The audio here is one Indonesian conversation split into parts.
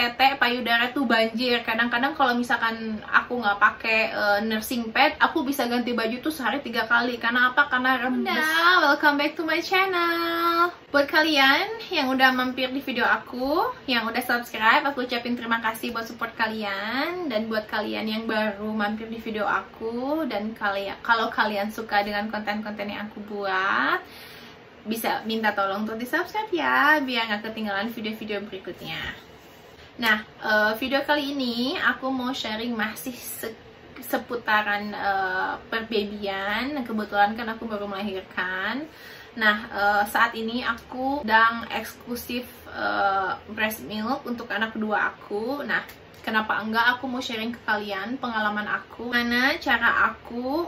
tete payudara tuh banjir. Kadang-kadang kalau misalkan aku nggak pakai nursing pad, aku bisa ganti baju tuh sehari 3 kali. Karena apa? Karena rembes. Nah, welcome back to my channel. Buat kalian yang udah mampir di video aku, yang udah subscribe, aku ucapin terima kasih buat support kalian. Dan buat kalian yang baru mampir di video aku, dan kalau kalian suka dengan konten-konten yang aku buat, bisa minta tolong untuk di subscribe ya, biar nggak ketinggalan video-video berikutnya. Nah, video kali ini aku mau sharing masih seputaran perbabian. Kebetulan kan aku baru melahirkan. Nah, saat ini aku sedang eksklusif breast milk untuk anak kedua aku. Nah, kenapa enggak aku mau sharing ke kalian pengalaman aku, mana cara aku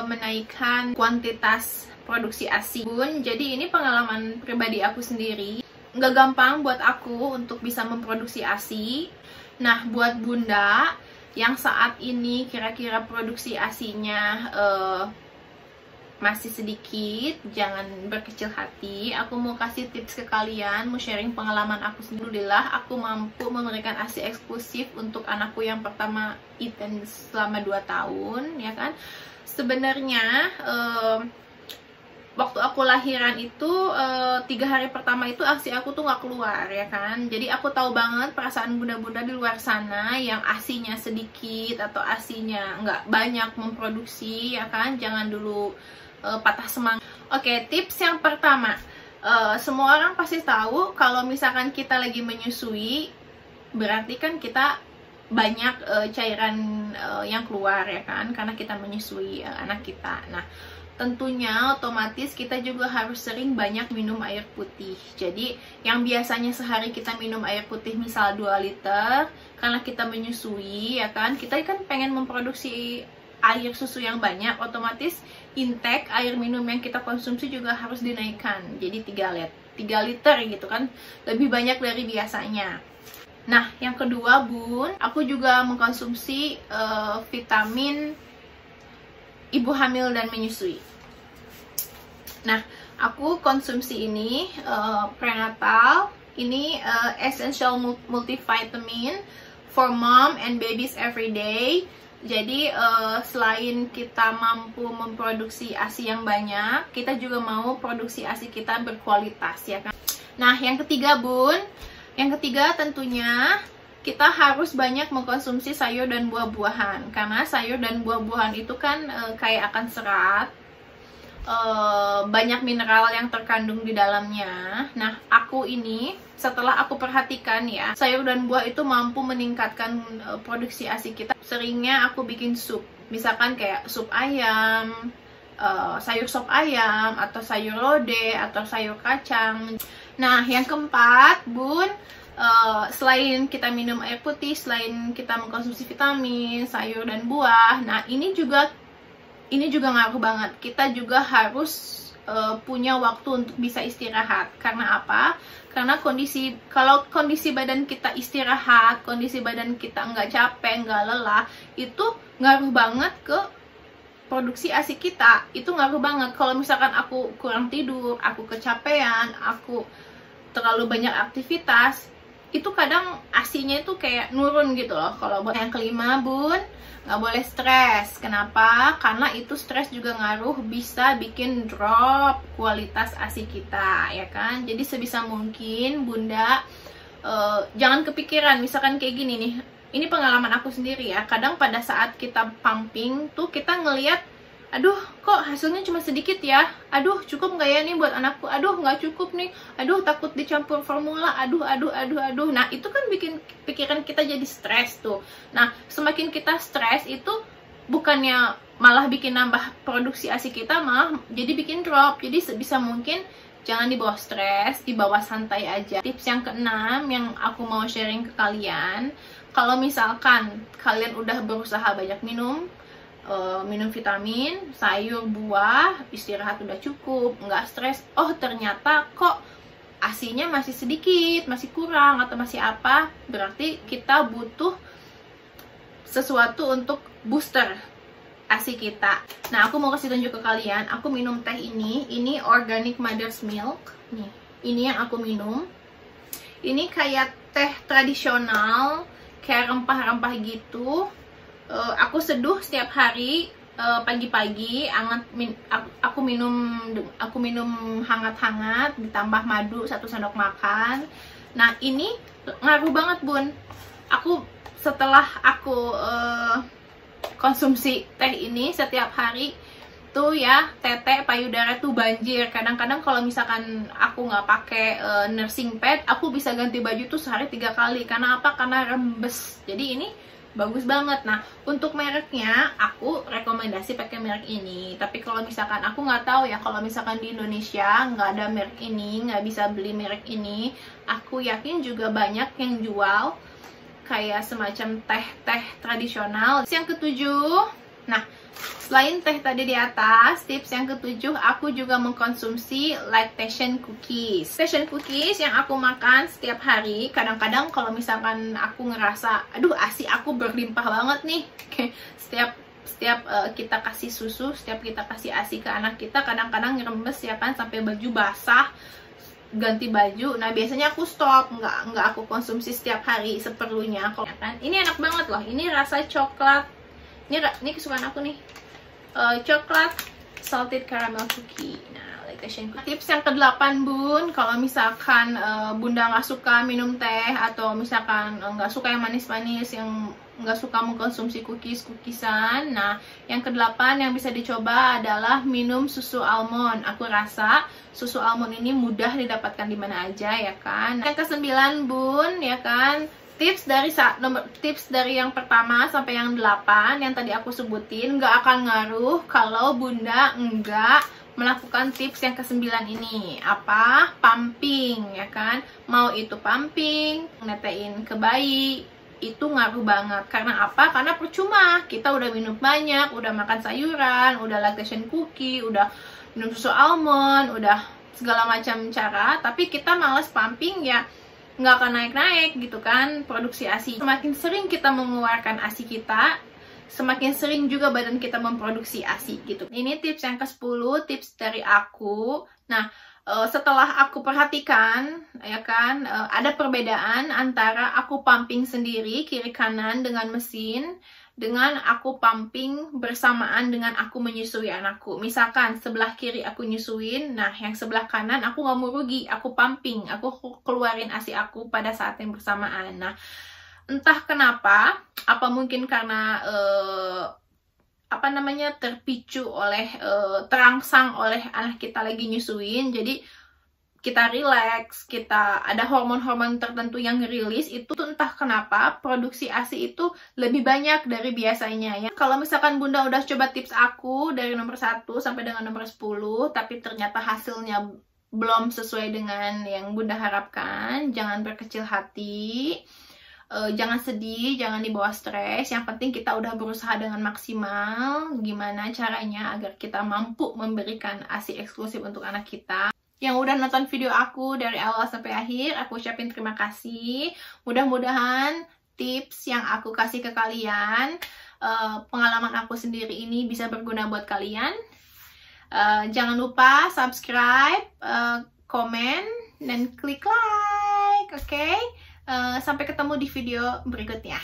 menaikkan kuantitas produksi ASI. Jadi ini pengalaman pribadi aku sendiri. Nggak gampang buat aku untuk bisa memproduksi ASI. Nah, buat bunda yang saat ini kira-kira produksi ASI-nya masih sedikit, jangan berkecil hati. Aku mau kasih tips ke kalian, mau sharing pengalaman aku sendiri. Alhamdulillah, aku mampu memberikan ASI eksklusif untuk anakku yang pertama Ethan selama 2 tahun, ya kan. Sebenarnya waktu aku lahiran itu 3 hari pertama itu ASI aku tuh nggak keluar, ya kan. Jadi aku tahu banget perasaan bunda-bunda di luar sana yang ASInya sedikit atau ASInya nggak banyak memproduksi, ya kan. Jangan dulu patah semangat. Oke, tips yang pertama, semua orang pasti tahu kalau misalkan kita lagi menyusui, berarti kan kita banyak cairan yang keluar, ya kan, karena kita menyusui anak kita. Nah, tentunya otomatis kita juga harus sering banyak minum air putih. Jadi yang biasanya sehari kita minum air putih misal 2 liter, karena kita menyusui, ya kan, kita kan pengen memproduksi air susu yang banyak, otomatis intake air minum yang kita konsumsi juga harus dinaikkan. Jadi 3 liter gitu kan, lebih banyak dari biasanya. Nah, yang kedua bun, aku juga mengkonsumsi vitamin ibu hamil dan menyusui. Nah, aku konsumsi ini prenatal, ini essential multivitamin for mom and babies every day. Jadi selain kita mampu memproduksi ASI yang banyak, kita juga mau produksi ASI kita berkualitas, ya kan. Nah, yang ketiga bun, yang ketiga tentunya kita harus banyak mengkonsumsi sayur dan buah-buahan. Karena sayur dan buah-buahan itu kan kaya akan serat, banyak mineral yang terkandung di dalamnya. Nah, aku ini setelah aku perhatikan ya, sayur dan buah itu mampu meningkatkan produksi ASI kita. Seringnya aku bikin sup, misalkan kayak sup ayam, sayur sop ayam, atau sayur lodeh, atau sayur kacang. Nah, yang keempat bun, selain kita minum air putih, selain kita mengkonsumsi vitamin, sayur dan buah, nah ini juga ngaruh banget. Kita juga harus punya waktu untuk bisa istirahat. Karena apa? Karena kalau kondisi badan kita istirahat, kondisi badan kita nggak capek, nggak lelah, itu ngaruh banget ke produksi ASI kita. Itu ngaruh banget. Kalau misalkan aku kurang tidur, aku kecapean, aku terlalu banyak aktivitas, itu kadang ASInya itu kayak nurun gitu loh. Kalau buat yang kelima bun, nggak boleh stres. Kenapa? Karena itu stres juga ngaruh, bisa bikin drop kualitas ASI kita, ya kan. Jadi sebisa mungkin bunda jangan kepikiran, misalkan kayak gini nih, ini pengalaman aku sendiri ya. Kadang pada saat kita pumping tuh kita ngelihat, aduh kok hasilnya cuma sedikit ya, aduh cukup nggak ya nih buat anakku, aduh nggak cukup nih, aduh takut dicampur formula, aduh. Nah, itu kan bikin pikiran kita jadi stres tuh. Nah, semakin kita stres itu bukannya malah bikin nambah produksi ASI kita, malah jadi bikin drop. Jadi sebisa mungkin jangan dibawa stres, dibawa santai aja. Tips yang keenam yang aku mau sharing ke kalian, kalau misalkan kalian udah berusaha banyak minum vitamin, sayur, buah, istirahat udah cukup, nggak stres, oh ternyata kok ASInya masih sedikit, masih kurang, atau masih apa, berarti kita butuh sesuatu untuk booster ASI kita. Nah, aku mau kasih tunjuk ke kalian, aku minum teh ini organic mother's milk nih, ini yang aku minum. Ini kayak teh tradisional kayak rempah-rempah gitu. Aku seduh setiap hari pagi-pagi, aku minum hangat-hangat ditambah madu 1 sendok makan. Nah, ini ngaruh banget, Bun. Setelah aku konsumsi teh ini setiap hari tuh ya, tete payudara tuh banjir. Kadang-kadang kalau misalkan aku nggak pakai nursing pad, aku bisa ganti baju tuh sehari 3 kali. Karena apa? Karena rembes. Jadi ini bagus banget. Nah, untuk mereknya aku rekomendasi pakai merek ini. Tapi kalau misalkan aku nggak tahu ya, kalau misalkan di Indonesia nggak ada merek ini, nggak bisa beli merek ini, aku yakin juga banyak yang jual kayak semacam teh-teh tradisional. Yang ketujuh, nah, selain teh tadi di atas, tips yang ketujuh, aku juga mengkonsumsi lactation cookies. Lactation cookies yang aku makan setiap hari. Kadang-kadang kalau misalkan aku ngerasa, aduh ASI aku berlimpah banget nih. Setiap kita kasih susu, setiap kita kasih ASI ke anak kita, kadang-kadang ngerembes ya kan, sampai baju basah, ganti baju. Nah, biasanya aku stop, nggak aku konsumsi setiap hari seperlunya. Ya kan? Ini enak banget loh. Ini rasa coklat. Ini kesukaan aku nih. Coklat salted caramel cookie. Nah, lactation cookie. Tips yang ke-8, Bun, kalau misalkan Bunda nggak suka minum teh, atau misalkan nggak suka yang manis-manis, yang nggak suka mengkonsumsi cookies-cookiesan, nah, yang ke-8 yang bisa dicoba adalah minum susu almond. Aku rasa susu almond ini mudah didapatkan di mana aja ya kan. Yang ke-9, Bun, ya kan, tips dari yang pertama sampai yang 8 yang tadi aku sebutin nggak akan ngaruh kalau Bunda nggak melakukan tips yang ke-9 ini. Apa? Pumping, ya kan. Mau itu pumping, netein ke bayi, itu ngaruh banget. Karena apa? Karena percuma, kita udah minum banyak, udah makan sayuran, udah lactation cookie, udah minum susu almond, udah segala macam cara, tapi kita males pumping, ya nggak akan naik-naik gitu kan produksi ASI. Semakin sering kita mengeluarkan ASI kita, semakin sering juga badan kita memproduksi ASI gitu. Ini tips yang ke-10, tips dari aku. Nah, setelah aku perhatikan ya kan, ada perbedaan antara aku pumping sendiri kiri kanan dengan mesin, dengan aku pumping bersamaan dengan aku menyusui anakku. Misalkan sebelah kiri aku nyusuin, nah yang sebelah kanan aku nggak mau rugi, aku pumping, aku keluarin ASI aku pada saat yang bersamaan. Nah, entah kenapa, apa mungkin karena terpicu oleh terangsang oleh anak kita lagi nyusuin, jadi kita relax, kita ada hormon-hormon tertentu yang rilis, itu entah kenapa produksi ASI itu lebih banyak dari biasanya ya. Kalau misalkan Bunda udah coba tips aku dari nomor 1 sampai dengan nomor 10, tapi ternyata hasilnya belum sesuai dengan yang Bunda harapkan, jangan berkecil hati, jangan sedih, jangan dibawa stres. Yang penting kita udah berusaha dengan maksimal gimana caranya agar kita mampu memberikan ASI eksklusif untuk anak kita. Yang udah nonton video aku dari awal sampai akhir, aku ucapin terima kasih. Mudah-mudahan tips yang aku kasih ke kalian, pengalaman aku sendiri ini bisa berguna buat kalian. Jangan lupa subscribe, komen, dan klik like, oke? Sampai ketemu di video berikutnya.